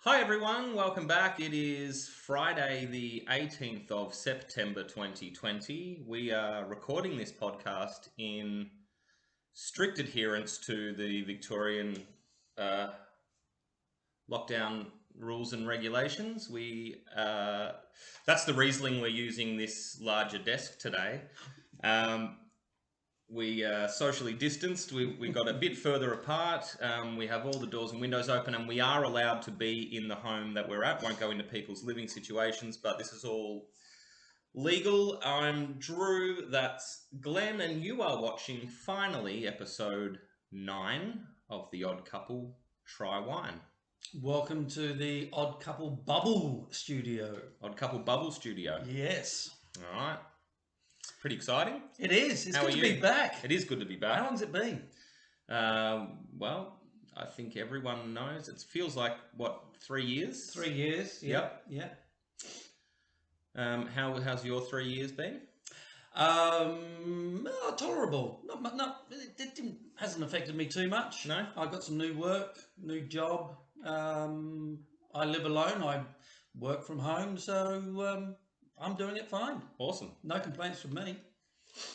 Hi everyone, welcome back. It is Friday the 18th of September 2020. We are recording this podcast in strict adherence to the Victorian uh, lockdown rules and regulations. That's the Riesling we're using this larger desk today. We socially distanced. We got a bit further apart. We have all the doors and windows open, and we are allowed to be in the home that we're at. Won't go into people's living situations, but this is all legal. I'm Drew. That's Glenn, and you are watching finally episode 9 of the Odd Couple Try Wine. Welcome to the Odd Couple Bubble Studio. Odd Couple Bubble Studio. Yes. All right. Pretty exciting. It is. It's How good are to you? be back. It is good to be back. How long's it been? Well, I think everyone knows. It feels like, what, 3 years? 3 years. Yep. Yeah. How's your 3 years been? Tolerable. It hasn't affected me too much. No? I got some new work, new job. I live alone. I work from home, so I'm doing it fine. Awesome. No complaints from me.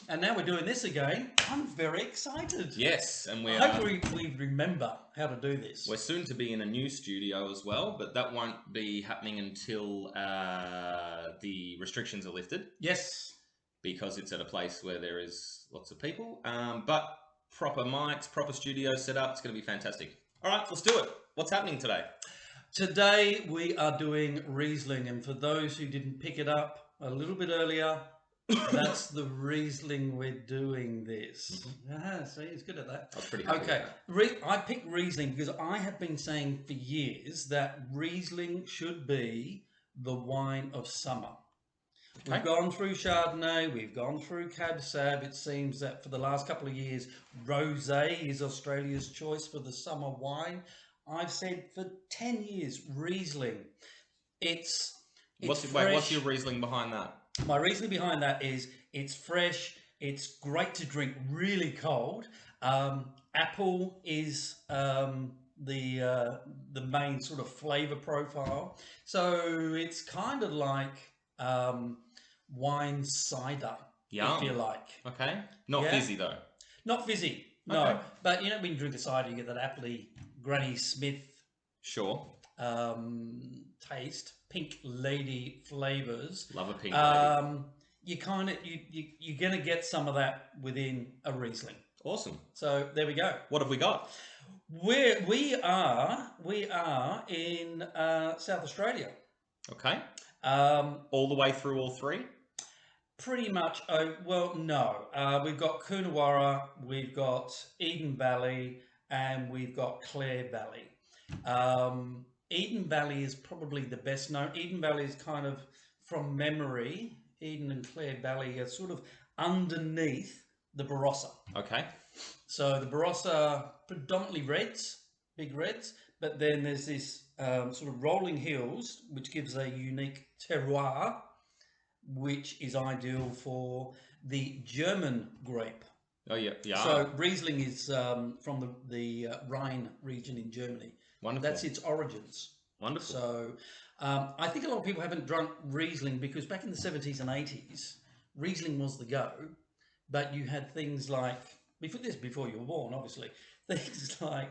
And now we're doing this again. I'm very excited. Yes, and Hopefully we remember how to do this. we're soon to be in a new studio as well, but that won't be happening until the restrictions are lifted, Yes. because it's at a place where there is lots of people. But proper mics, proper studio set up. It's going to be fantastic. All right, let's do it. What's happening today? Today we are doing Riesling, and for those who didn't pick it up a little bit earlier, that's the Riesling we're doing this. See, it's good at that. I was pretty happy Okay, with that. I picked Riesling because I have been saying for years that Riesling should be the wine of summer. Okay. We've gone through Chardonnay, we've gone through Cab Sav. It seems that for the last couple of years, Rosé is Australia's choice for the summer wine. I've said for 10 years, Riesling. What's your Riesling behind that? My reasoning behind that is it's fresh, it's great to drink really cold. Apple is the main sort of flavor profile. So it's kind of like wine cider, Yum. if you like. Okay. Not Yeah. fizzy though. Not fizzy, no. Okay. But you know, when you drink a cider, you get that appley, Granny Smith Sure. taste, pink lady flavors. Love a pink lady. You're gonna get some of that within a Riesling. Awesome. So there we go. What have we got? We are in South Australia. Okay. Um, All the way through all three? Pretty much. Oh well, no. We've got Coonawarra, we've got Eden Valley, and we've got Clare Valley. Eden Valley is probably the best known. Eden Valley is kind of, from memory, Eden and Clare Valley are sort of underneath the Barossa. Okay. So the Barossa, predominantly reds, big reds, but then there's this sort of rolling hills, which gives a unique terroir, which is ideal for the German grape. Oh, yeah. Yeah. So Riesling is from the Rhine region in Germany. Wonderful. That's its origins. Wonderful. So I think a lot of people haven't drunk Riesling because back in the 70s and 80s, Riesling was the go. But you had things like, before you were born, obviously, things like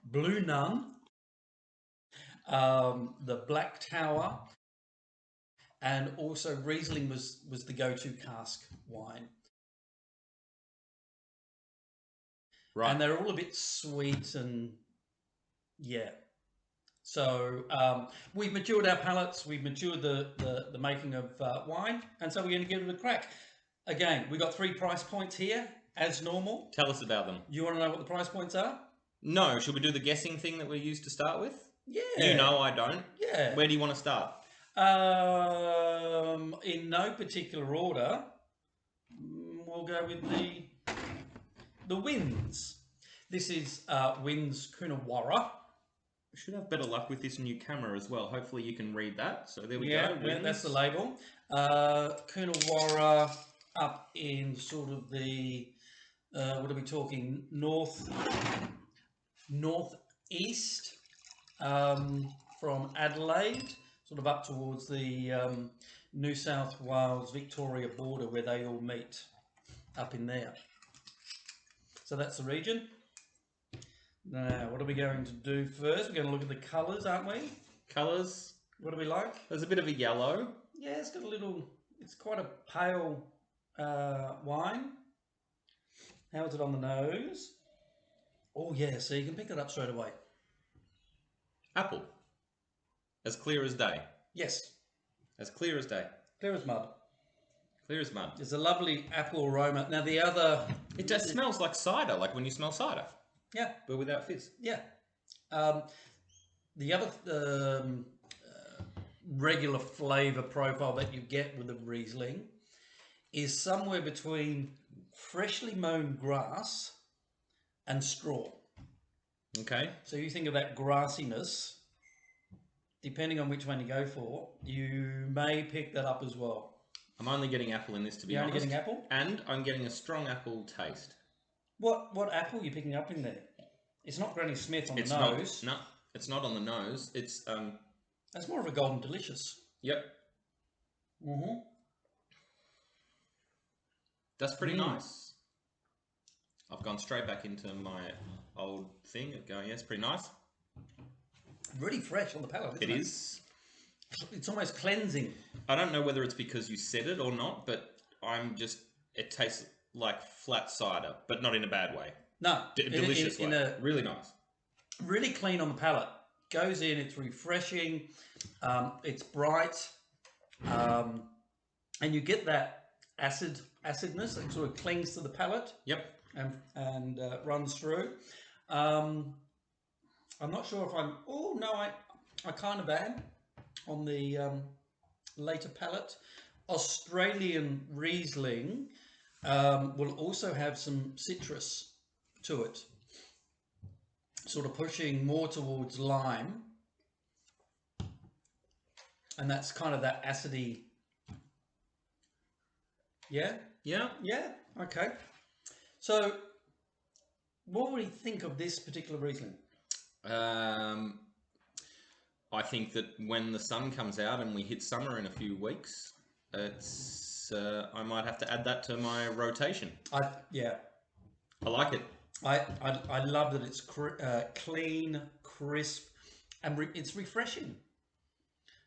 Blue Nun, the Black Tower, and also Riesling was the go-to cask wine. Right. And they're all a bit sweet and, yeah. So we've matured our palates, we've matured the making of wine, and so we're going to give it a crack. Again, we've got 3 price points here, as normal. Tell us about them. You want to know what the price points are? No. Should we do the guessing thing that we used to start with? Yeah. You know I don't. Yeah. Where do you want to start? In no particular order, we'll go with the Wins. This is Wins Coonawarra. We should have better luck with this new camera as well. Hopefully you can read that. So there we go. Yeah, that's the label. Coonawarra up in sort of the, what are we talking, northeast. from Adelaide, sort of up towards the New South Wales Victoria border where they all meet up in there. So that's the region. Now, what are we going to do first? We're going to look at the colours, aren't we? Colours. What do we like? There's a bit of a yellow. Yeah, it's got a little, it's quite a pale wine. How is it on the nose? Oh yeah, so you can pick it up straight away. Apple. As clear as day. Yes. As clear as day. Clear as mud. Clear as mud. There's a lovely apple aroma. Now the other... It just smells like cider, like when you smell cider. Yeah. But without fizz. Yeah. The other regular flavour profile that you get with the Riesling is somewhere between freshly mown grass and straw. Okay. So you think of that grassiness, depending on which one you go for, you may pick that up as well. I'm only getting apple in this, to be You're honest. only getting apple? And I'm getting a strong apple taste. What apple are you picking up in there? It's not Granny Smith on the nose. No, it's not on the nose. It's That's more of a Golden Delicious. Yep. Mm-hmm. That's pretty nice. I've gone straight back into my old thing of going, yeah, it's pretty nice. Really fresh on the palate, isn't it? It is. It's almost cleansing. I don't know whether it's because you said it or not, but it tastes like flat cider, but not in a bad way. No. Delicious way. Really nice. Really clean on the palate. Goes in, it's refreshing, it's bright, and you get that acidness that sort of clings to the palate. Yep. And runs through. I'm not sure if I'm... Oh, no, I kind of am on the later palate. Australian Riesling will also have some citrus to it, sort of pushing more towards lime, and that's kind of that acidy. Yeah? Yeah. Yeah, okay. So, what would you think of this particular Riesling? I think that when the sun comes out and we hit summer in a few weeks, it's I might have to add that to my rotation. Yeah. I like it. I love that it's clean, crisp, and it's refreshing.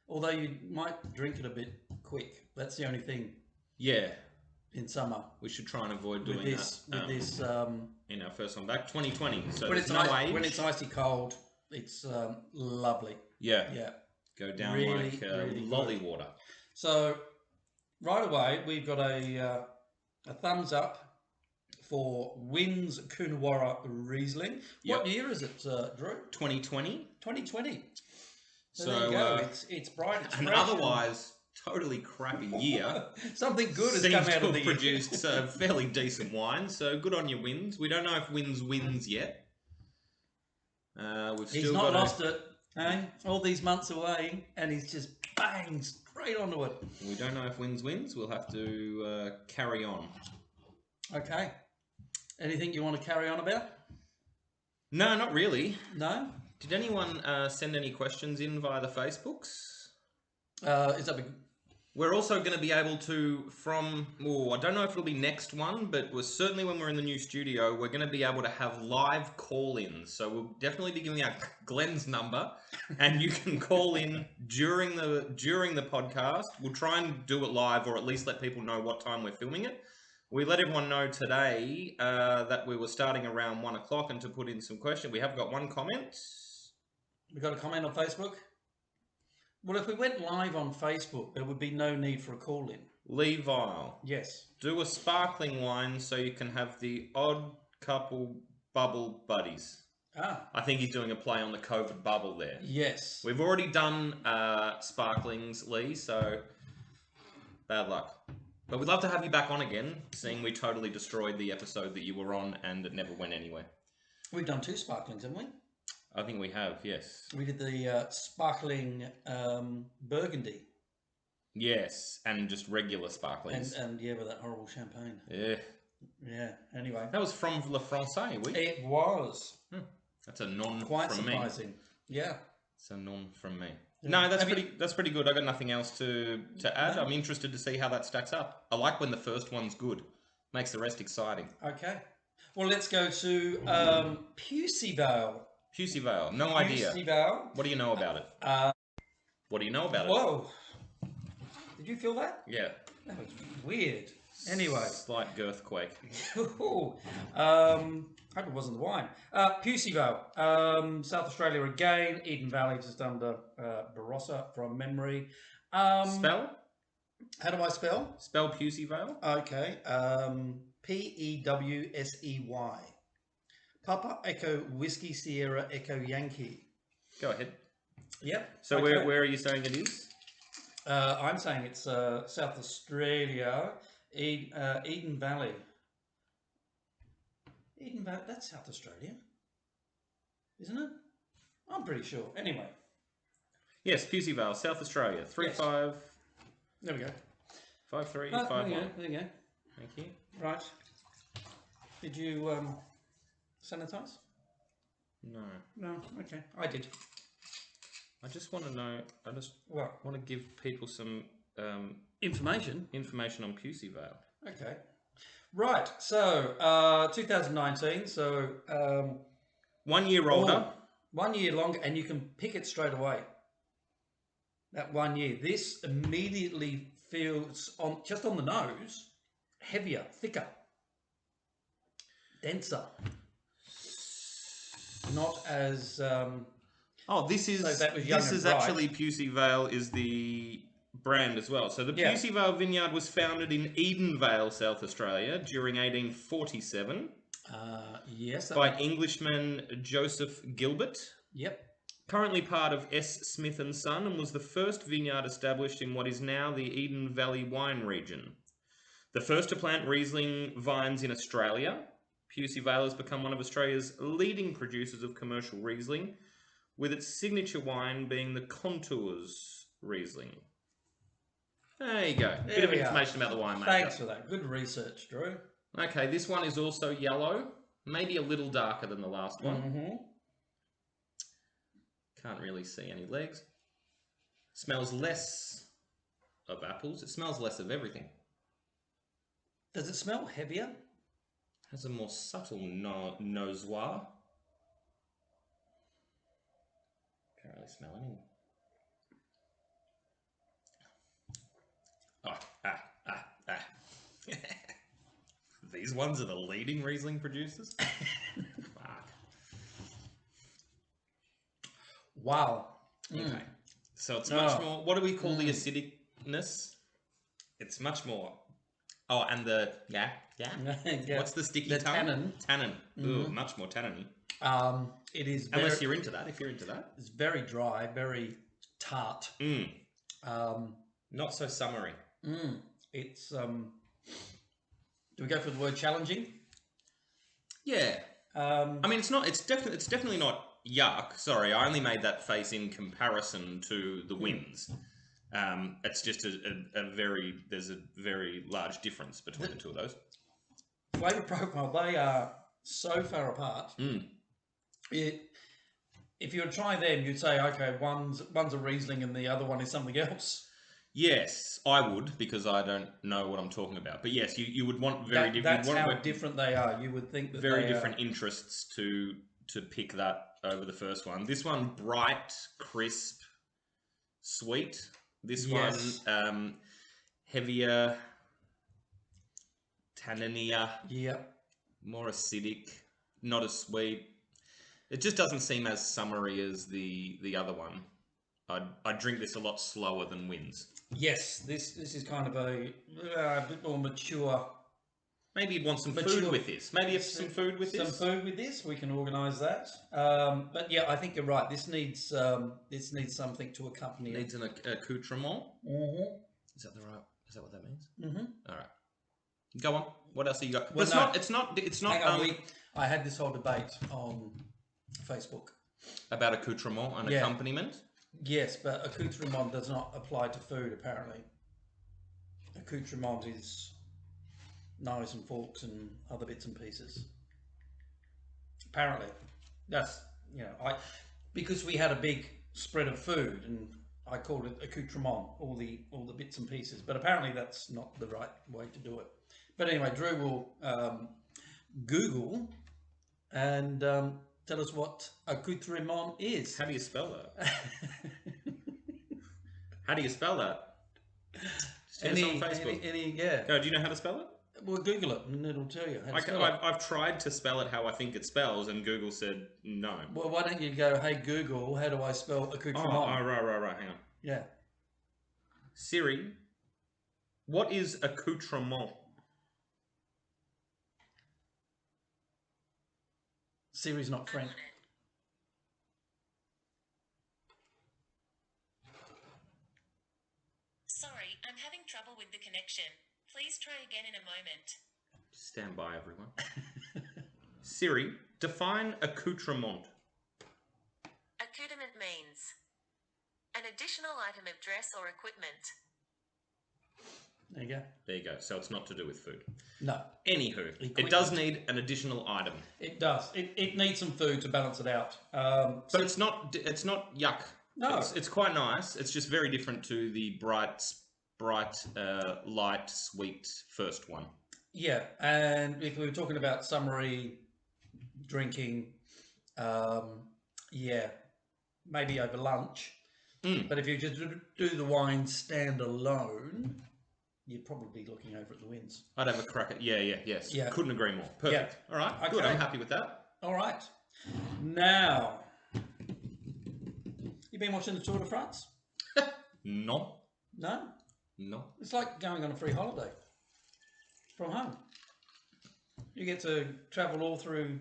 Although you might drink it a bit quick. That's the only thing. Yeah. In summer, we should try and avoid doing that. In our first one back, 2020. So when there's no age. When it's icy cold, it's lovely. Yeah. Yeah. Go down really, like really lolly water. So right away, we've got a thumbs up for Wynn's Coonawarra Riesling. Yep. What year is it, Drew? 2020. 2020. So there you go. It's bright. It's and fresh, otherwise, totally crappy year. Something good has Seems come out to of the have produced fairly decent wine. So good on your Wins. We don't know if Wins wins yet. He's not lost it. Eh? All these months away, and he's just bang straight onto it. We don't know if Wins wins. We'll have to carry on. Okay. Anything you want to carry on about? No, not really. No? Did anyone send any questions in via the Facebooks? Is that We're also going to be able to, I don't know if it'll be next one, but certainly when we're in the new studio, we're going to be able to have live call-ins. So we'll definitely be giving out Glenn's number, and you can call in during the podcast. We'll try and do it live, or at least let people know what time we're filming it. We let everyone know today that we were starting around 1 o'clock and to put in some questions. We have got one comment. We got a comment on Facebook? Well, if we went live on Facebook, there would be no need for a call-in. Levi. Yes. Do a sparkling wine so you can have the odd couple bubble buddies. Ah. I think he's doing a play on the COVID bubble there. Yes. We've already done sparklings, Lee, so bad luck. But we'd love to have you back on again, seeing we totally destroyed the episode that you were on and it never went anywhere. We've done 2 sparklings, haven't we? I think we have, yes. We did the sparkling Burgundy. Yes, and just regular sparklings. And yeah, with that horrible champagne. Yeah. Yeah, anyway. That was from Le Francais, we? It was. That's a non Quite from surprising. me. Yeah. So none from me. Yeah. No, that's pretty good. I got nothing else to add. No? I'm interested to see how that stacks up. I like when the first one's good. Makes the rest exciting. Okay. Well, let's go to Pusey Vale. Pusey Vale, no idea. Pusey Vale. What do you know about it? What do you know about it? Whoa. Did you feel that? Yeah. That was weird. Anyway. Slight girthquake. Hope it wasn't the wine. Pusey Vale, South Australia again. Eden Valley, just under Barossa from memory. Spell? How do I spell? Spell Pusey Vale? Okay. Pewsey. Papa Echo Whiskey Sierra Echo Yankee. Go ahead. Yep. So okay. where are you saying it is? I'm saying it's South Australia, Eden Valley. Eden Valley, that's South Australia, isn't it? I'm pretty sure. Anyway. Yes, Pusey Vale, South Australia. 3-5. Yes. There we go. 5-3, 5-1. There you go. Thank you. Right. Did you sanitize? No. No. Okay. I did. I just want to know. I just Well, want to give people some information. information on Pusey Vale. Okay. Right. So 2019. So 1 year older. 1 year longer, and you can pick it straight away. That 1 year. This immediately feels just on the nose, heavier, thicker, denser. Not as. This is So that was young and bright. actually Pusey Vale is the brand as well. So the Pusey Vale vineyard was founded in Eden Vale, South Australia, during 1847. Yes. By Englishman Joseph Gilbert. Yep. Currently part of S. Smith and Son, and was the first vineyard established in what is now the Eden Valley wine region. The first to plant Riesling vines in Australia. Pusey Vale has become one of Australia's leading producers of commercial Riesling, with its signature wine being the Contours Riesling. There you go. Bit of information about the winemaker. Thanks for that. Good research, Drew. Okay, this one is also yellow. Maybe a little darker than the last one. Mm-hmm. Can't really see any legs. Smells less of apples. It smells less of everything. Does it smell heavier? Has a more subtle nosoir. Can't really smell anything. These ones are the leading Riesling producers? Fuck. Wow. Okay. So it's much more... What do we call the acidicness? It's much more... Oh, and the... Yeah. What's the sticky tongue? Tannin. Tannin. Ooh, much more tannin-y. It is Unless you're into that. If you're into that. It's very dry, very tart. Not so summery. It's... Do we go for the word challenging? Yeah. I mean, it's definitely not yuck. Sorry, I only made that face in comparison to the wins. It's just there's a very large difference between the two of those. Flavour profile, they are so far apart. If you were to try them, you'd say, okay, one's a Riesling and the other one is something else. Yes, I would, because I don't know what I'm talking about. But yes, you would want very different. That's how different they are. You would think that very different interests to pick that over the first one. This one, bright, crisp, sweet. This one, heavier, tanninier. Yep. More acidic, not as sweet. It just doesn't seem as summery as the other one. I'd drink this a lot slower than Wins. Yes, this is kind of a bit more mature. Maybe you'd want some food with this. Maybe have some food with this. Some food with this. We can organise that. But yeah, I think you're right. This needs something to accompany it. Needs an accoutrement. Mm-hmm. Is that what that means? Mm-hmm. All right. Go on. What else have you got? Well, It's not. Hang on, I had this whole debate on Facebook about accoutrement and accompaniment. Yes, but accoutrement does not apply to food, apparently. Accoutrement is knives and forks and other bits and pieces. Apparently. That's, because we had a big spread of food, and I called it accoutrement, all the bits and pieces. But apparently that's not the right way to do it. But anyway, Drew will Google and tell us what accoutrement is. How do you spell that? How do you spell that? Just hit us on Facebook. Yeah. Oh, do you know how to spell it? Well, Google it and it'll tell you how to spell it. I've tried to spell it how I think it spells, and Google said no. Well, why don't you go, hey Google, how do I spell accoutrement? Oh, right. Hang on. Yeah. Siri, what is accoutrement? Siri's not French. Sorry, I'm having trouble with the connection. Please try again in a moment. Stand by, everyone. Siri, define accoutrement. Accoutrement means an additional item of dress or equipment. There you go. There you go. So it's not to do with food. No. Anywho, it does need an additional item. It does. It needs some food to balance it out. But it's not yuck. No. It's quite nice. It's just very different to the bright, light, sweet first one. Yeah, and if we were talking about summery drinking, yeah, maybe over lunch. But if you just do the wine standalone, you'd probably be looking over at the wins. I'd have a crack at yes. Yeah. Couldn't agree more. Perfect. Yeah. All right. Okay. Good. I'm happy with that. All right. Now, you been watching the Tour de France? No. No? No. It's like going on a free holiday from home. You get to travel all through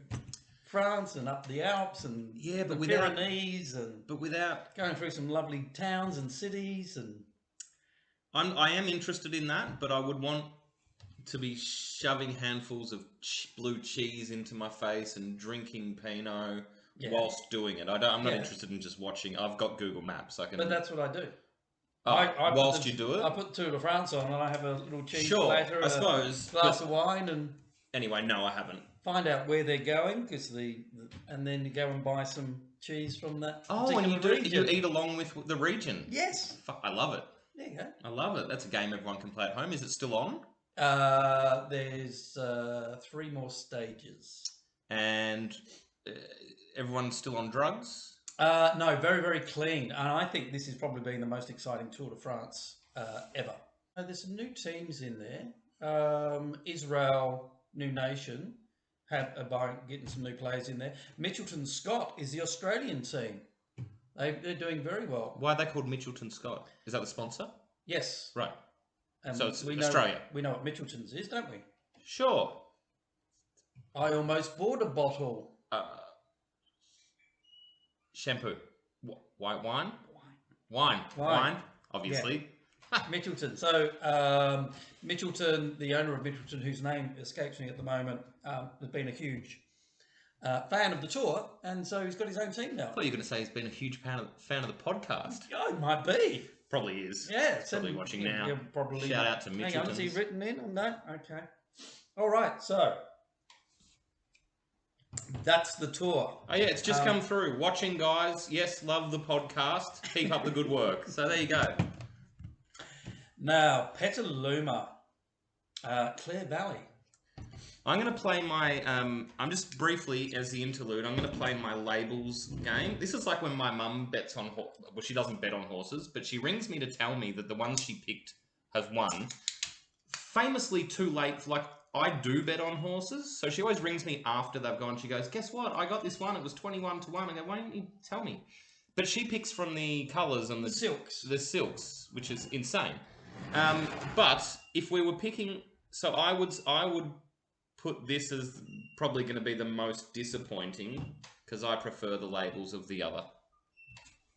France and up the Alps and the Pyrenees but without going through some lovely towns and cities and. I am interested in that, but I would want to be shoving handfuls of blue cheese into my face and drinking Pinot whilst doing it. I'm not interested in just watching. I've got Google Maps. I can. But that's what I do. Whilst you do it, I put Tour de France on and I have a little cheese platter, I suppose, glass of wine, and anyway, no, I haven't. Find out where they're going and then you go and buy some cheese from that. Oh, and you eat along with the region. Yes, I love it. There you go. I love it. That's a game everyone can play at home. Is it still on? There's 3 more stages. And everyone's still on drugs? No, very, very clean. And I think this has probably been the most exciting Tour de France ever. There's some new teams in there. Israel, New Nation, getting some new players in there. Mitchelton Scott is the Australian team. They're doing very well. Why are they called Mitchelton Scott? Is that the sponsor? Yes. Right. So it's we Australia. We know what Mitchelton's is, don't we? Sure. I almost bought a bottle. Shampoo. White wine? Wine, obviously. Yeah. Mitchelton. So, Mitchelton, the owner of Mitchelton, whose name escapes me at the moment, has been a huge fan of the tour, and so he's got his own team now. I thought you were going to say he's been a huge fan of the podcast. Oh, it might be. Probably is. Yeah. Probably watching now. Probably. Shout out to Mitchelton. Hang on, is he written in on that? Okay. All right, so that's the tour. Oh yeah, it's just come through. Watching, guys. Yes, love the podcast. Keep up the good work. So there you go. Now, Petaluma, Clare Valley. I'm going to play my, I'm just briefly, as the interlude, I'm going to play my labels game. This is like when my mum bets on, well, she doesn't bet on horses, but she rings me to tell me that the ones she picked has won. Famously too late, like, I do bet on horses, so she always rings me after they've gone. She goes, guess what? I got this one. It was 21-1. I go, why don't you tell me? But she picks from the colours and the silks. The silks, which is insane. But if we were picking, so I would put this as probably going to be the most disappointing because I prefer the labels of the other.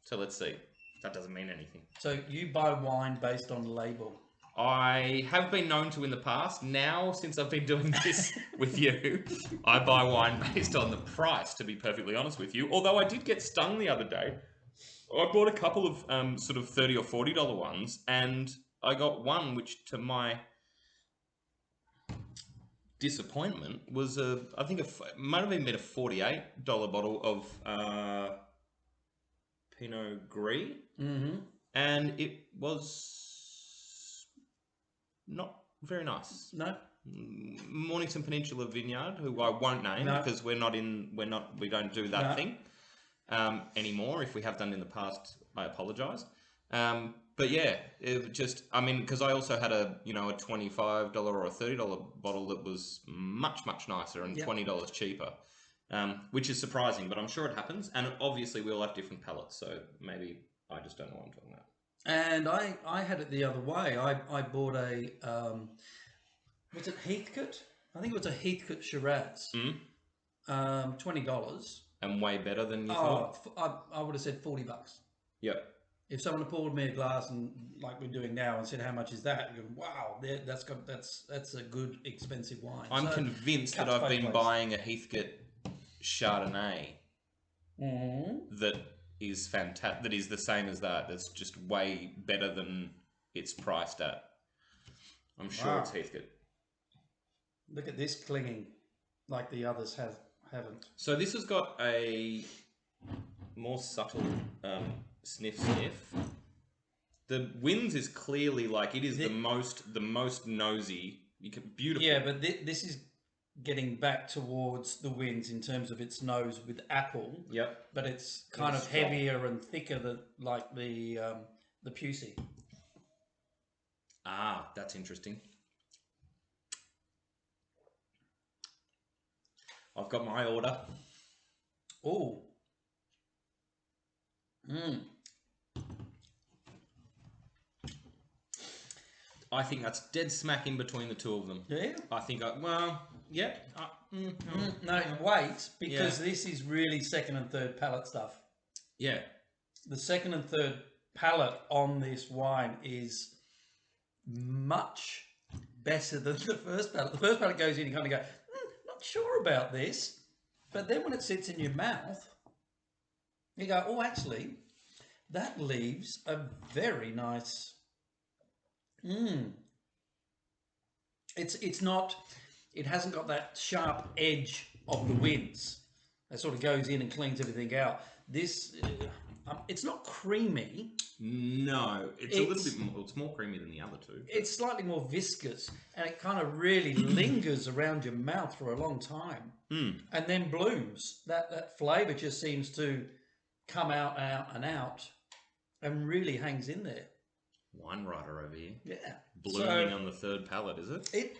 So let's see. That doesn't mean anything. So you buy wine based on label? I have been known to in the past. Now, since I've been doing this with you, I buy wine based on the price, to be perfectly honest with you. Although I did get stung the other day. I bought a couple of sort of $30 or $40 ones, and I got one which, to my disappointment, was might have even been a $48 bottle of Pinot Gris, Mm-hmm. and it was not very nice. No. Mornington Peninsula Vineyard, who I won't name No. because we don't do that No. thing anymore. If we have done in the past, I apologise. But yeah, it just, I mean, because I also had a $25 or a $30 bottle that was much nicer and Yep. $20 cheaper, which is surprising, but I'm sure it happens. And obviously, we all have different palates, so maybe I just don't know what I'm talking about. And I had it the other way. I bought a was it Heathcote? I think it was a Heathcote Shiraz. $20. And way better than you thought. I would have said $40. Yep. If someone had poured me a glass and like we're doing now and said how much is that, you go, wow, that's a good expensive wine. I'm convinced that I've been buying a Heathcote Chardonnay that is fantastic. That is the same as that. That's just way better than it's priced at. I'm sure it's Heathcote. Look at this clinging, like the others haven't. So this has got a more subtle sniff. The Wins is clearly like it is the most nosy. Beautiful. Yeah, but this is getting back towards the Wins in terms of its nose with apple. Yep. But it's kind of heavier and thicker than like the Pusey. Ah, that's interesting. I've got my order. Oh. I think that's dead smack in between the two of them. Yeah. I think No, wait, because this is really second and third palate stuff. Yeah. The second and third palate on this wine is much better than the first palate. The first palate goes in, you kind of go, not sure about this. But then when it sits in your mouth, you go, oh, actually, that leaves a very nice... It's not... It hasn't got that sharp edge of the Wins. That sort of goes in and cleans everything out. This... it's not creamy. No, it's a little bit more. It's more creamy than the other two. It's slightly more viscous, and it kind of really lingers around your mouth for a long time, and then blooms. That flavour just seems to come out, and really hangs in there. Wine writer over here. Yeah, blooming on the third palate, is it?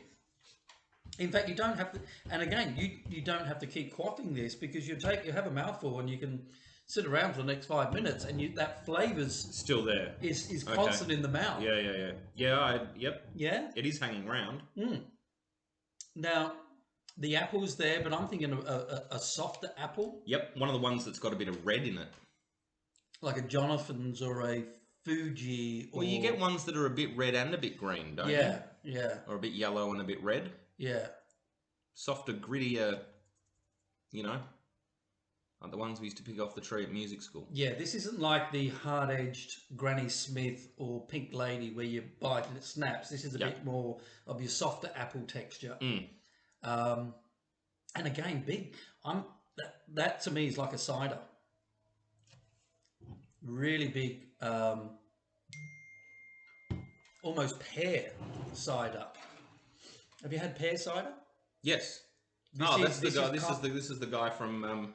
In fact, you don't have to. And again, you don't have to keep quaffing this because you have a mouthful and you can sit around for the next 5 minutes, and that flavour's still there. Is constant in the mouth. Yeah. Yep. Yeah. It is hanging around. Now, the apple's there, but I'm thinking of a softer apple. Yep, one of the ones that's got a bit of red in it. Like a Jonathan's or a Fuji. Well, you get ones that are a bit red and a bit green, don't you? Yeah. Or a bit yellow and a bit red. Yeah. Softer, grittier, like the ones we used to pick off the tree at music school. Yeah, this isn't like the hard-edged Granny Smith or Pink Lady where you bite and it snaps. This is a bit more of your softer apple texture. And again, big. That to me is like a cider. Really big, almost pear cider. Have you had pear cider? Yes. This is the guy from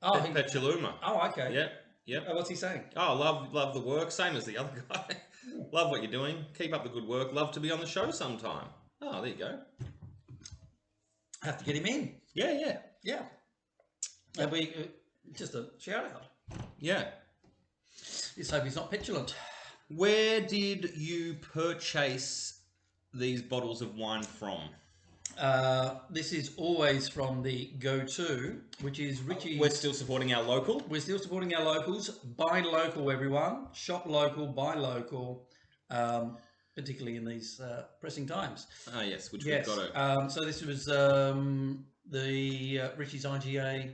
Petaluma. Oh, okay. Yep. Oh, what's he saying? Oh, love the work. Same as the other guy. Love what you're doing. Keep up the good work. Love to be on the show sometime. Oh, there you go. Have to get him in. Yeah. And we just a shout out. Yeah. Let's hope he's not petulant. Where did you purchase these bottles of wine from? This is always from the go-to, which is Richie's. We're still supporting our local. We're still supporting our locals. Buy local, everyone. Shop local, buy local, particularly in these pressing times. Yes, which we've got to. So this was the Richie's IGA.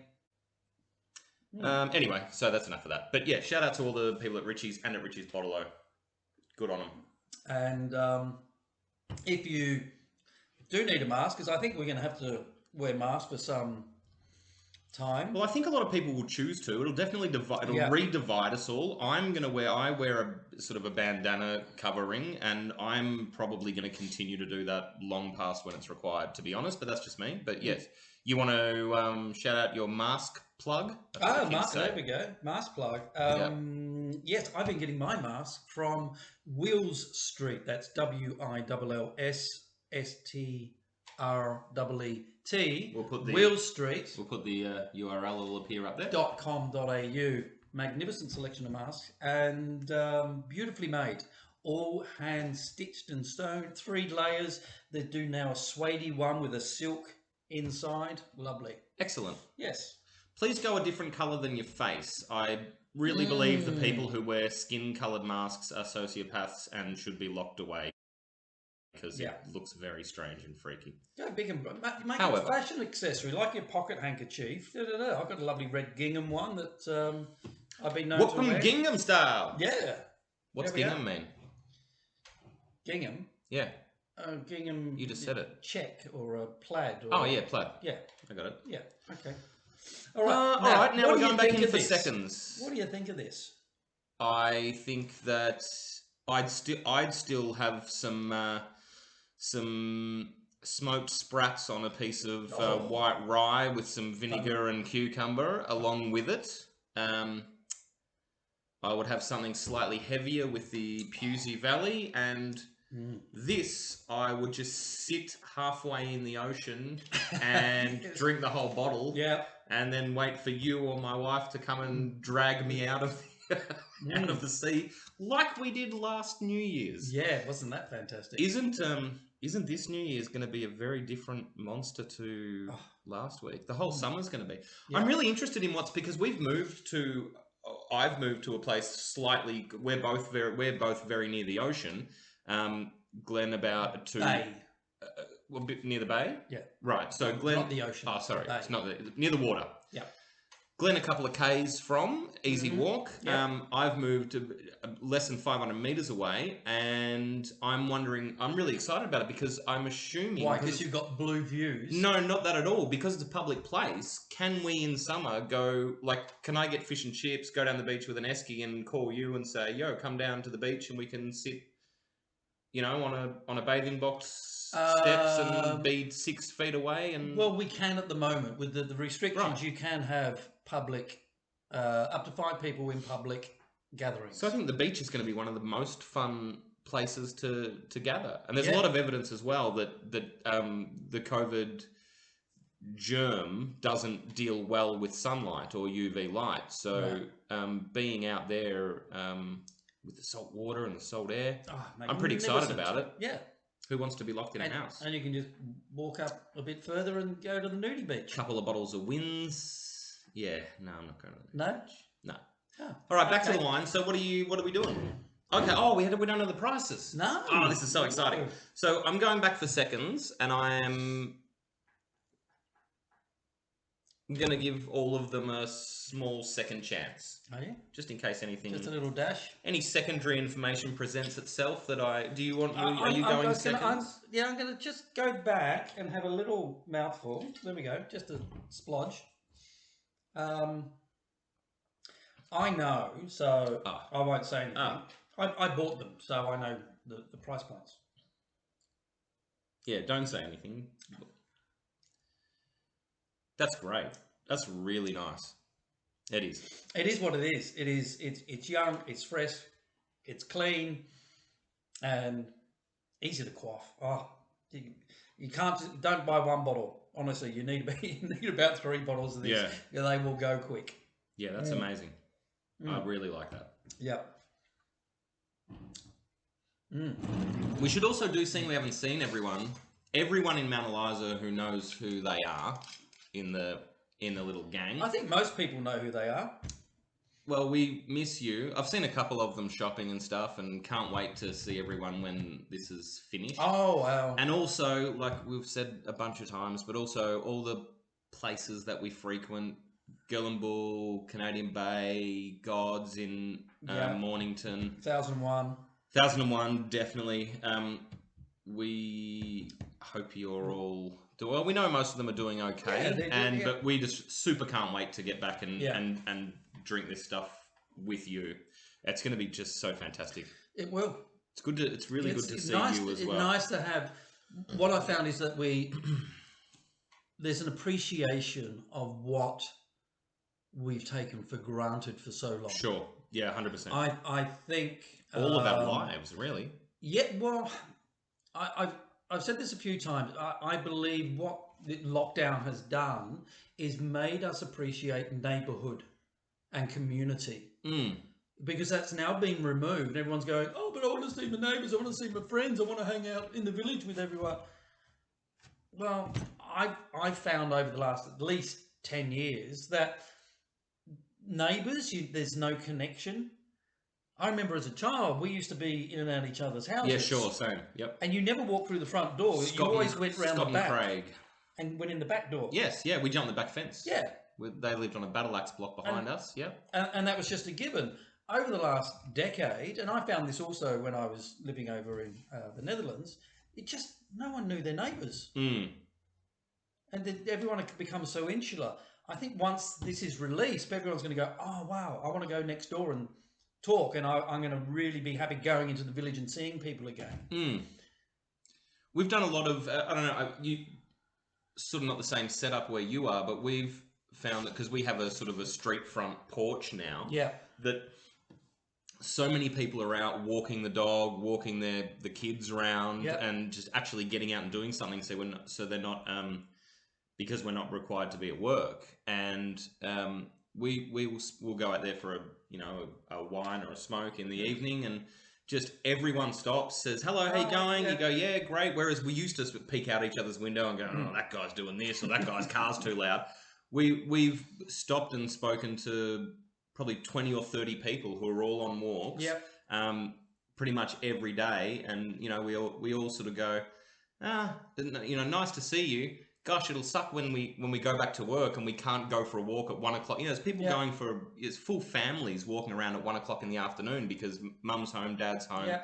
Anyway, so that's enough of that. But yeah, shout out to all the people at Richie's and at Richie's Bottle-O. Good on them. And if you do need a mask, because I think we're going to have to wear masks for some time. Well, I think a lot of people will choose to. It'll definitely divide. It'll Yeah. re-divide us all. I wear a sort of a bandana covering, and I'm probably going to continue to do that long past when it's required, to be honest. But that's just me. But yes, you want to shout out your mask plug? That's what the kids say. There we go. Mask plug. Yeah. Yes, I've been getting my mask from Wills Street. That's WILLSSTREET. We'll put the Wills Street. We'll put the URL will appear up there. .com.au. Magnificent selection of masks and beautifully made. All hand stitched and sewn, 3 layers. They do now a suede one with a silk inside. Lovely. Excellent. Yes. Please go a different colour than your face. I really believe the people who wear skin-coloured masks are sociopaths and should be locked away because it looks very strange and freaky. Go big and make it a fashion accessory, like your pocket handkerchief. I've got a lovely red gingham one that I've been known to wear. Gingham style. Yeah. What's gingham mean? Gingham? Yeah. Gingham. You just said it. Check or a plaid. Or plaid. Yeah. I got it. Yeah. Okay. All right. Now we're going back in for seconds. What do you think of this? I think that I'd still have some smoked sprats on a piece of white rye with some vinegar and cucumber along with it. I would have something slightly heavier with the Pusey Valley, and this I would just sit halfway in the ocean and drink the whole bottle. Yeah. And then wait for you or my wife to come and drag me out of out of the sea, like we did last New Year's. Yeah, wasn't that fantastic? Isn't this New Year's going to be a very different monster to last week? The whole summer's going to be. Yeah. I'm really interested in because I've moved to a place slightly. We're both very near the ocean. Glenn about to. Bay. A bit near the bay? Yeah. Right. So Glenn... Not the ocean. Oh, sorry. It's not near the water. Yeah. Glenn a couple of Ks from, easy walk. Yeah. I've moved less than 500 metres away, and I'm really excited about it because I'm assuming... Why? Because you've got blue views? No, not that at all. Because it's a public place, can we in summer go... can I get fish and chips, go down the beach with an esky and call you and say, yo, come down to the beach and we can sit, on a bathing box... steps and be 6 feet away and... Well, we can at the moment. With the restrictions, Right. You can have public, up to 5 people in public gatherings. So I think the beach is going to be one of the most fun places to gather. And there's a lot of evidence as well that the COVID germ doesn't deal well with sunlight or UV light. So being out there with the salt water and the salt air, I'm pretty excited about it. Yeah. Who wants to be locked in a house? And you can just walk up a bit further and go to the nudie beach. Couple of bottles of Wins. Yeah, no, I'm not going to the beach. No? No. Oh, all right, back to the wine. So what are we doing? Okay. Oh, we don't know the prices. No. Oh, this is so exciting. So I'm going back for seconds, and I'm going to give all of them a small second chance. Are you? Just in case anything... Just a little dash? Any secondary information presents itself that I... Do you want... Are you going seconds? I'm going to just go back and have a little mouthful. There we go. Just a splodge. I know, so I won't say anything. I bought them, so I know the price points. Yeah, don't say anything. That's great. That's really nice. It is. It is what it is. It is. It's young. It's fresh. It's clean, and easy to quaff. Oh, you can't. Don't buy one bottle. Honestly, you need about 3 bottles of this. Yeah, they will go quick. Yeah, that's amazing. I really like that. Yeah. We should also do seeing we haven't seen everyone. Everyone in Mount Eliza who knows who they are in the little gang. I think most people know who they are. Well, we miss you. I've seen a couple of them shopping and stuff, and can't wait to see everyone when this is finished. Oh, wow. And also, like we've said a bunch of times, but also all the places that we frequent, Gillenbull, Canadian Bay, Gods in Mornington. 1001. 1001, definitely. We hope you're all Well, we know most of them are doing okay, Yeah, but we just super can't wait to get back and Yeah. and drink this stuff with you. It's going to be just so fantastic. It will. It's good to. It's really good to see nice, you as it's well. nice to have. What I found is that there's an appreciation of what we've taken for granted for so long. Sure. Yeah, 100%. I think All of our lives, really. Yeah, well, I've said this a few times. I believe what the lockdown has done is made us appreciate neighbourhood and community. Because that's now being removed. Everyone's going, oh, but I want to see my neighbours, I want to see my friends, I want to hang out in the village with everyone. Well, I found over the last at least 10 years that neighbours, there's no connection. I remember as a child, we used to be in and out of each other's houses. Yeah, sure, same. Yep. And you never walked through the front door. You always went round the back. Craig. And went in the back door. Yes, yeah, we jumped the back fence. Yeah. They lived on a battle axe block behind us, yeah. And that was just a given. Over the last decade, and I found this also when I was living over in the Netherlands, no one knew their neighbours. And everyone had become so insular. I think once this is released, everyone's going to go, oh, wow, I want to go next door and talk, and I'm going to really be happy going into the village and seeing people again. We've done a lot of, I don't know, you sort of not the same setup where you are, but we've found that because we have a sort of a street front porch now, that so many people are out walking the dog, walking the kids around, and just actually getting out and doing something. So they're not because we're not required to be at work, and we'll go out there for a wine or a smoke in the evening, and just everyone stops, says hello, how you going? You go, yeah, great. Whereas we used to peek out each other's window and go, oh, that guy's doing this, or that guy's car's too loud. We've stopped and spoken to probably 20 or 30 people who are all on walks, pretty much every day, and we all sort of go, nice to see you. Gosh, it'll suck when we go back to work and we can't go for a walk at 1 o'clock. There's people going it's full families walking around at 1 o'clock in the afternoon because mum's home, dad's home,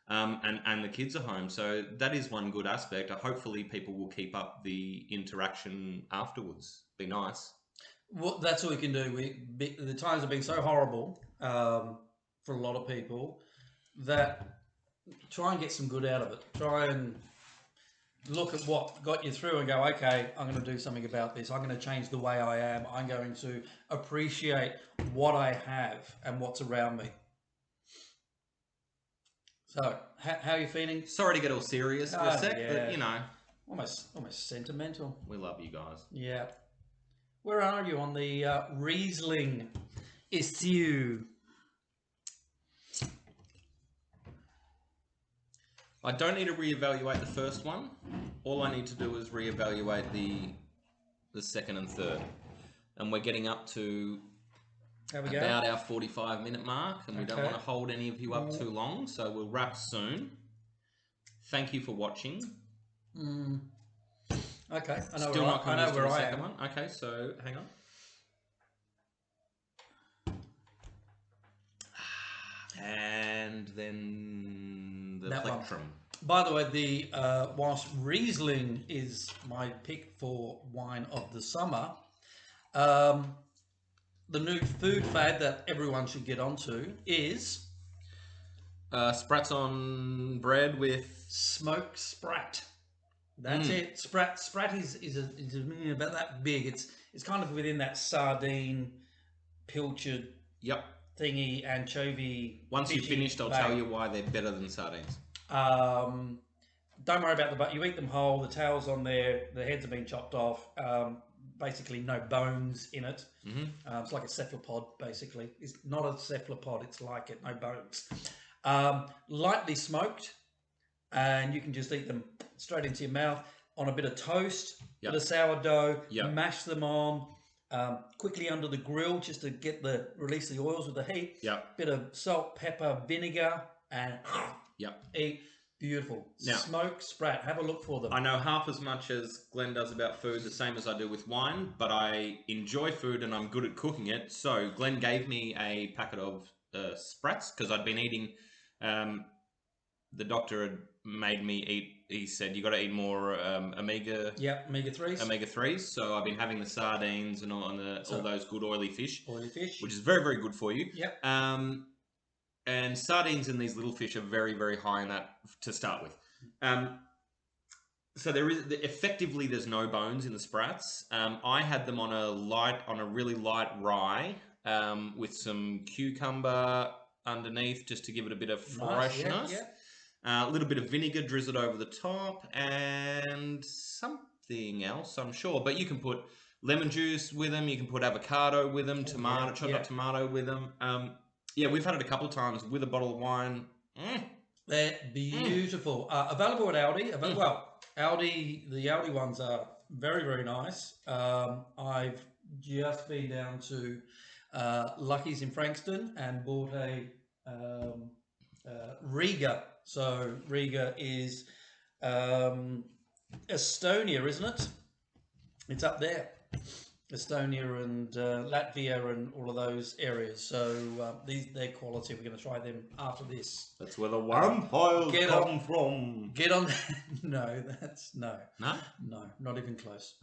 and the kids are home. So that is one good aspect. Hopefully people will keep up the interaction afterwards. Be nice. Well, that's all we can do. The times have been so horrible for a lot of people that try and get some good out of it. Try and look at what got you through and go, okay, I'm going to do something about this. I'm going to change the way I am. I'm going to appreciate what I have and what's around me. So, how are you feeling? Sorry to get all serious for a sec, but almost sentimental. We love you guys. Yeah. Where are you on the Riesling issue? I don't need to reevaluate the first one. All I need to do is reevaluate the second and third. And we're getting up to about our 45-minute mark, and we don't want to hold any of you up too long, so we'll wrap soon. Thank you for watching. Okay, I know Still not convinced on the second am. one. Okay, so hang on. And then the plectrum. By the way, whilst Riesling is my pick for wine of the summer, the new food fad that everyone should get onto is sprats on bread with smoked sprat. That's it. Sprat is about that big. It's kind of within that sardine, pilchard thingy, anchovy. Once you've finished, I'll tell you why they're better than sardines. Don't worry about the butt. You eat them whole. The tail's on there. The heads have been chopped off. Basically, no bones in it. It's like a cephalopod, basically. It's not a cephalopod. It's like it. No bones. Lightly smoked, and you can just eat them straight into your mouth on a bit of toast, bit of sourdough. Mash them on quickly under the grill just to release the oils with the heat. Bit of salt, pepper, vinegar, and eat. Beautiful. Now, smoked sprat. Have a look for them. I know half as much as Glenn does about food, the same as I do with wine, but I enjoy food and I'm good at cooking it. So Glenn gave me a packet of sprats because I'd been eating. The doctor had made me eat he said you got to eat more omega Yep, omega-3s. omega-3s. So I've been having the sardines and all those good oily fish, which is very, very good for you. Yep. And sardines and these little fish are very, very high in that to start with. So effectively there's no bones in the sprats. I had them on a really light rye with some cucumber underneath just to give it a bit of freshness. Nice, A little bit of vinegar drizzled over the top and something else, I'm sure. But you can put lemon juice with them. You can put avocado with them, chopped up tomato with them. We've had it a couple of times with a bottle of wine. They're beautiful. Available at Aldi. Well, Aldi, the Aldi ones are very, very nice. I've just been down to Lucky's in Frankston and bought a Riga. So Riga is Estonia, isn't it? It's up there. Estonia and Latvia and all of those areas. So they're quality. We're going to try them after this. That's where the vampires come from. Get on. No, No, not even close.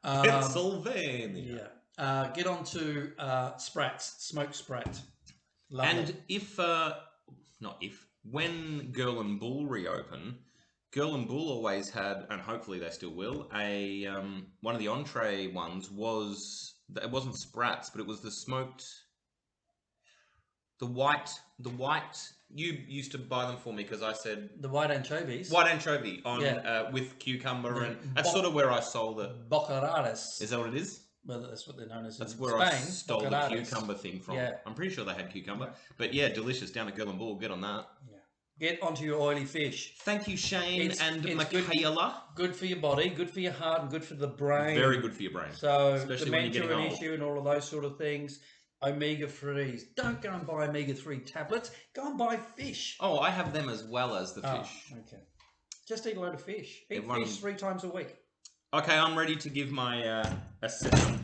Pennsylvania. Yeah. Get on to sprats, smoked sprat. Lovely. And when Girl and Bull reopen, Girl and Bull always had, and hopefully they still will, a one of the entree ones was, it wasn't sprats, but it was the smoked, the white, you used to buy them for me because I said... The white anchovies. White anchovy with cucumber, and that's sort of where I sold it. Bocaradas. Is that what it is? Well, that's what they're known as. That's in where Spain, I stole bocaradas. the cucumber thing from. Yeah. I'm pretty sure they had cucumber. But yeah, delicious. Down at Girl and Bull. Get on that. Yeah. Get onto your oily fish. Thank you, Shane and Michaela. Good for your body, good for your heart, and good for the brain. Very good for your brain. So, especially dementia when you're an issue and all of those sort of things. Omega-3s. Don't go and buy omega-3 tablets. Go and buy fish. Oh, I have them as well as the fish. Okay. Just eat a load of fish. Eat fish 3 times a week. Okay, I'm ready to give my assessment.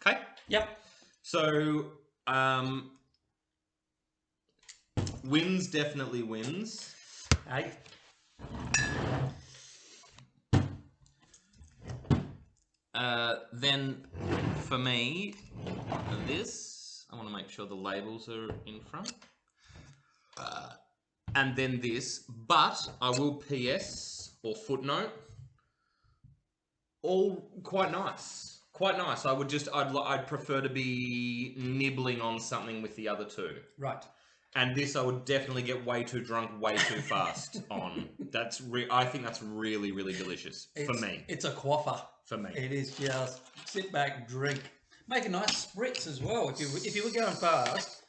Okay? Yep. So, wins definitely wins. Hey. Then, for me, this, I want to make sure the labels are in front. And then this, but I will PS or footnote. All quite nice. Quite nice. I'd prefer to be nibbling on something with the other two. Right. And this I would definitely get way too drunk, way too fast on. I think that's really, really delicious for me. It's a quaffer. For me. It is just sit back, drink. Make a nice spritz as well. If you were going fast,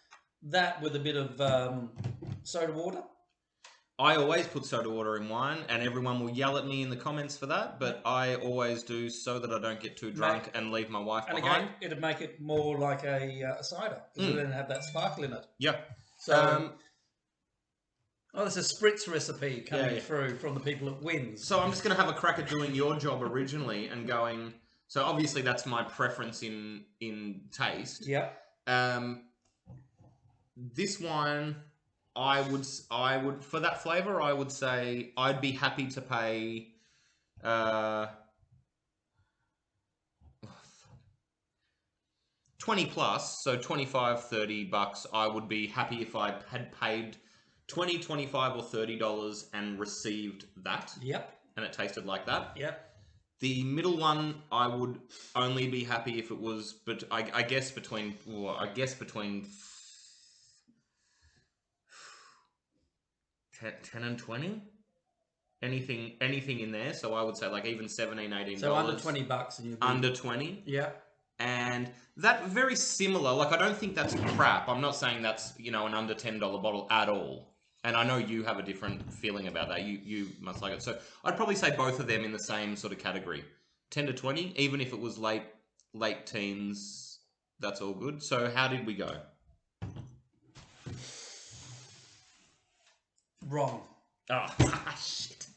that with a bit of soda water. I always put soda water in wine, and everyone will yell at me in the comments for that, but I always do so that I don't get too drunk and leave my wife behind. And again, it'd make it more like a cider, because it didn't have that sparkle in it. Yeah. So, there's a spritz recipe coming through from the people at Wins. So I'm just going to have a crack at doing your job originally and going... So obviously that's my preference in taste. Yeah. This wine... I would for that flavor. I would say I'd be happy to pay 20 plus, so 25, $30. I would be happy if I had paid $20, $25 or $30 and received that. Yep. And it tasted like that. Yep. The middle one, I would only be happy if it was, but I guess between 10 and 20, anything in there. So I would say like even $17, $18. So under $20 and you'd be... Under 20. Yeah. And that very similar, like I don't think that's crap. I'm not saying that's, an under $10 bottle at all. And I know you have a different feeling about that. You must like it. So I'd probably say both of them in the same sort of category. 10 to 20, even if it was late teens, that's all good. So how did we go? Wrong. Oh, shit.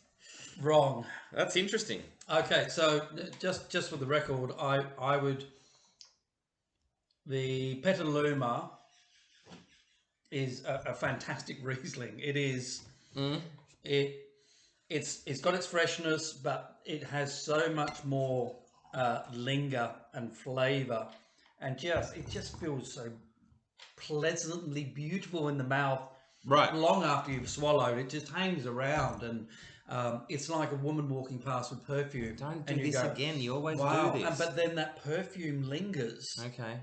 Wrong. That's interesting. Okay, so just for the record, I would... The Petaluma is a fantastic Riesling. It is... it's got its freshness, but it has so much more linger and flavour, and it just feels so pleasantly beautiful in the mouth. Right. Long after you've swallowed, it just hangs around, and it's like a woman walking past with perfume. Don't do and you this go, again. You always wow. do this. But then that perfume lingers. Okay.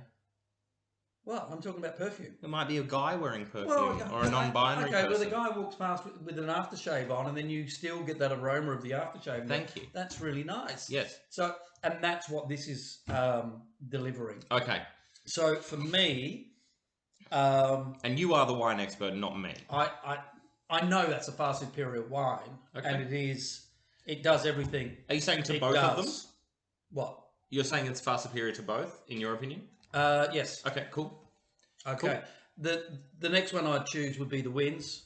Well, I'm talking about perfume. It might be a guy wearing perfume Well, or a non-binary okay, person. well, the guy walks past with an aftershave on, and then you still get that aroma of the aftershave. Thank you. That's really nice. Yes. So, and that's what this is delivering. Okay. So for me, And you are the wine expert, not me. I know that's a far superior wine, Okay. and it does everything. Are you saying to It both of them? does. What? You're saying it's far superior to both, in your opinion? Yes. Okay, cool. Okay. Cool. The next one I'd choose would be the Wins,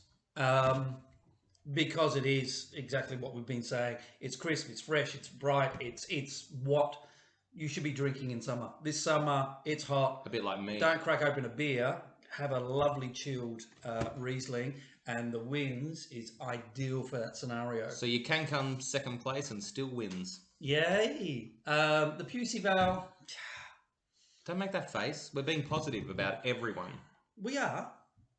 because it is exactly what we've been saying. It's crisp, it's fresh, it's bright, it's what you should be drinking in summer. This summer, it's hot. A bit like me. Don't crack open a beer. Have a lovely chilled Riesling, and the Wins is ideal for that scenario. So you can come second place and still wins. Yay! The Pusey Val, Don't make that face. We're being positive about everyone. we are.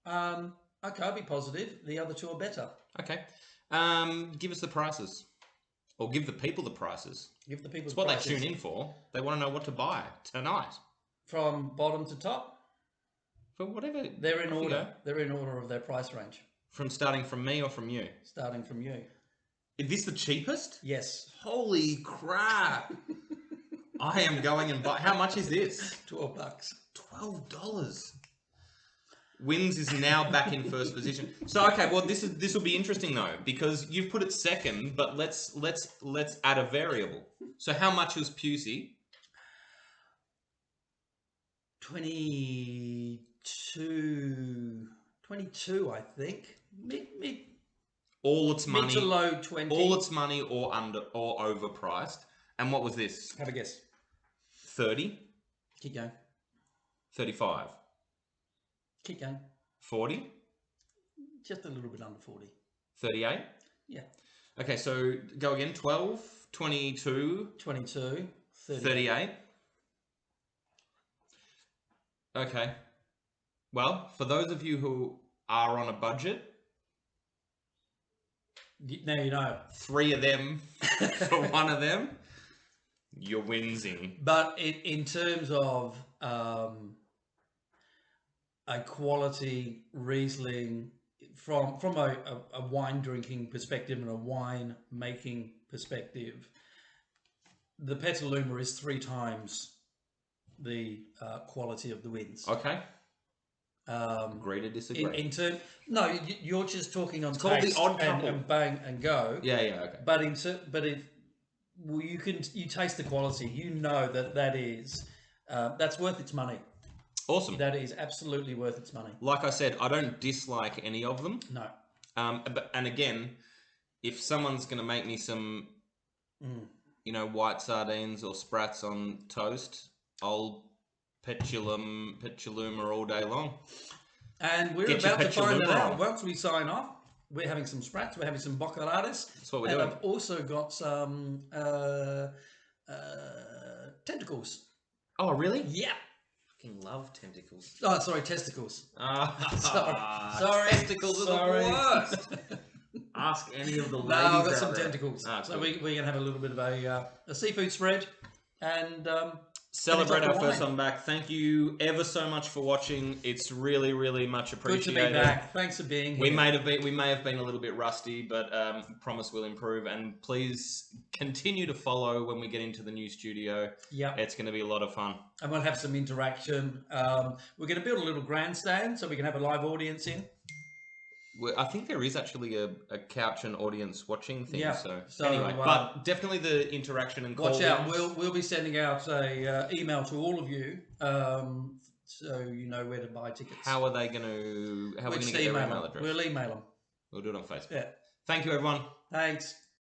Okay, I'll be positive. The other two are better. Okay. Give us the prices. Or give the people the prices. Give the people It's the what prices. they tune in for. They want to know what to buy tonight. From bottom to top. For whatever. They're in off you order. go. They're in order of their price range, Starting from me or from you? starting from you. Is this the cheapest? Yes, Holy crap. I am going and buy. How much is this? $12. $12. Wins is now back in first position. So okay, well this will be interesting though, because you've put it second, but let's add a variable. So how much was Pusey? 22, I think. Mid All its money, to low 20. all its money, or under or overpriced. And what was this? Have a guess. 30, Keep going. 35, Keep going. 40, Just a little bit under 40. 38. Yeah. Okay, so go again. 12, 22, 22, 30. 38. Okay. Well, for those of you who are on a budget, Now you know. 3 of them for 1 of them, you're winsing. But in terms of a quality Riesling from a wine drinking perspective and a wine making perspective, the Petaluma is 3 times the quality of the Wins. Okay. Agree to disagree. No, you're just talking on It's called the taste odd couple. and bang and go. Yeah, okay. But you taste the quality. You know that is that's worth its money. Awesome. That is absolutely worth its money. Like I said, I don't dislike any of them. No. And again, if someone's going to make me some, white sardines or sprats on toast, I'll Petaluma all day long. And we're Get your about to find it Petaluma out. on. Once we sign off, we're having some sprats, we're having some boccolades. That's what we're and doing. I've also got some tentacles. Oh, really? Yeah. Fucking love tentacles. Oh, sorry, testicles. Sorry. Testicles are the worst. Ask any of the ladies. No, I've got out some there. tentacles. Ah, So cool. we're going to have a little bit of a seafood spread and Celebrate finish our off the first wine. one back. Thank you ever so much for watching. It's really, really much Good appreciated. to be back. Thanks for being here. We may have been a little bit rusty, but promise we'll improve. And please continue to follow when we get into the new studio. Yeah. It's going to be a lot of fun. And we'll have some interaction. We're going to build a little grandstand so we can have a live audience in. I think there is actually a couch and audience watching thing. Yeah. So So, anyway, but definitely the interaction and Watch out. call-ins. We'll be sending out a email to all of you so you know where to buy tickets. How are they going to? How are we We'll going to get their email email them. address? We'll email them. We'll do it on Facebook. Yeah. Thank you, everyone. Thanks.